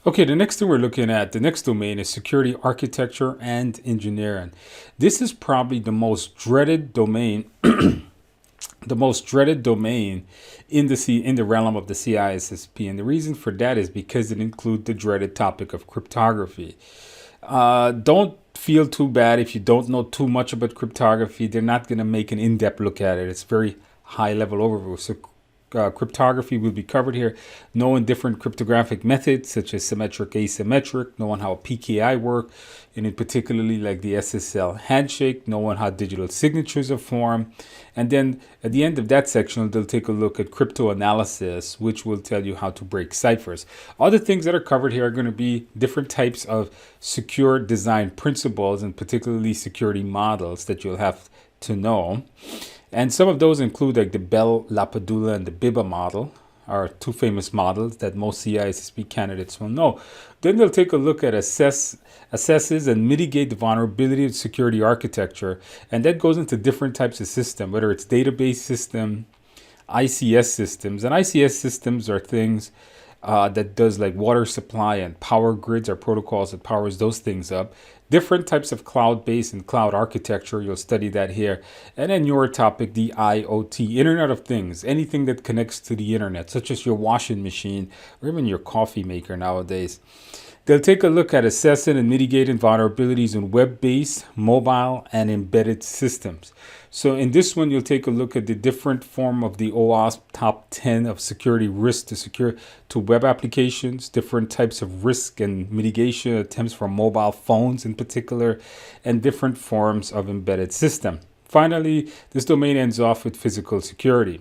Okay, the next thing we're looking at, the next domain is security architecture and engineering. This is probably the most dreaded domain, the most dreaded domain in the realm of the CISSP. And the reason for that is because it includes the dreaded topic of cryptography. Don't feel too bad if you don't know too much about cryptography. They're not going to make an in-depth look at it. It's very high level overview. So cryptography will be covered here, knowing different cryptographic methods such as symmetric, asymmetric, knowing how PKI work, and in particularly like the SSL handshake, knowing how digital signatures are formed. And then at the end of that section, they'll take a look at crypto analysis, which will tell you how to break ciphers. Other things that are covered here are going to be different types of secure design principles, and particularly security models that you'll have to know. And some of those include like the Bell, Lapadula, and the Biba model, are two famous models that most CISSP candidates will know. Then they'll take a look at assesses and mitigate the vulnerability of security architecture. And that goes into different types of systems, whether it's database system, ICS systems. And ICS systems are things that does like water supply and power grids are protocols that powers those things up. Different types of cloud-based and cloud architecture, you'll study that here. And then your topic, the IoT, Internet of Things, anything that connects to the internet, such as your washing machine or even your coffee maker nowadays. They'll take a look at assessing and mitigating vulnerabilities in web-based, mobile, and embedded systems. So in this one, you'll take a look at the different form of the OWASP top 10 of security risks to web applications, different types of risk and mitigation attempts for mobile phones in particular, and different forms of embedded system. Finally, this domain ends off with physical security.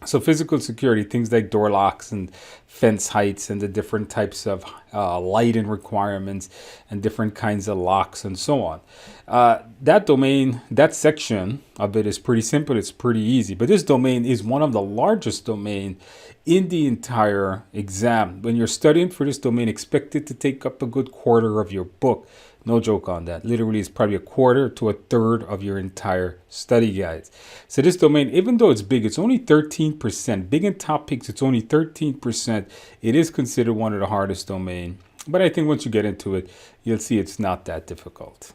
So physical security, things like door locks and fence heights and the different types of lighting requirements and different kinds of locks and so on. That domain, that section of it is pretty simple. It's pretty easy. But this domain is one of the largest domain in the entire exam. When you're studying for this domain, expect it to take up a good quarter of your book. No joke on that. Literally, it's probably a quarter to a third of your entire study guides. So this domain, even though it's big, it's only 13%. Big in topics, it's only 13%. It is considered one of the hardest domains. But I think once you get into it, you'll see it's not that difficult.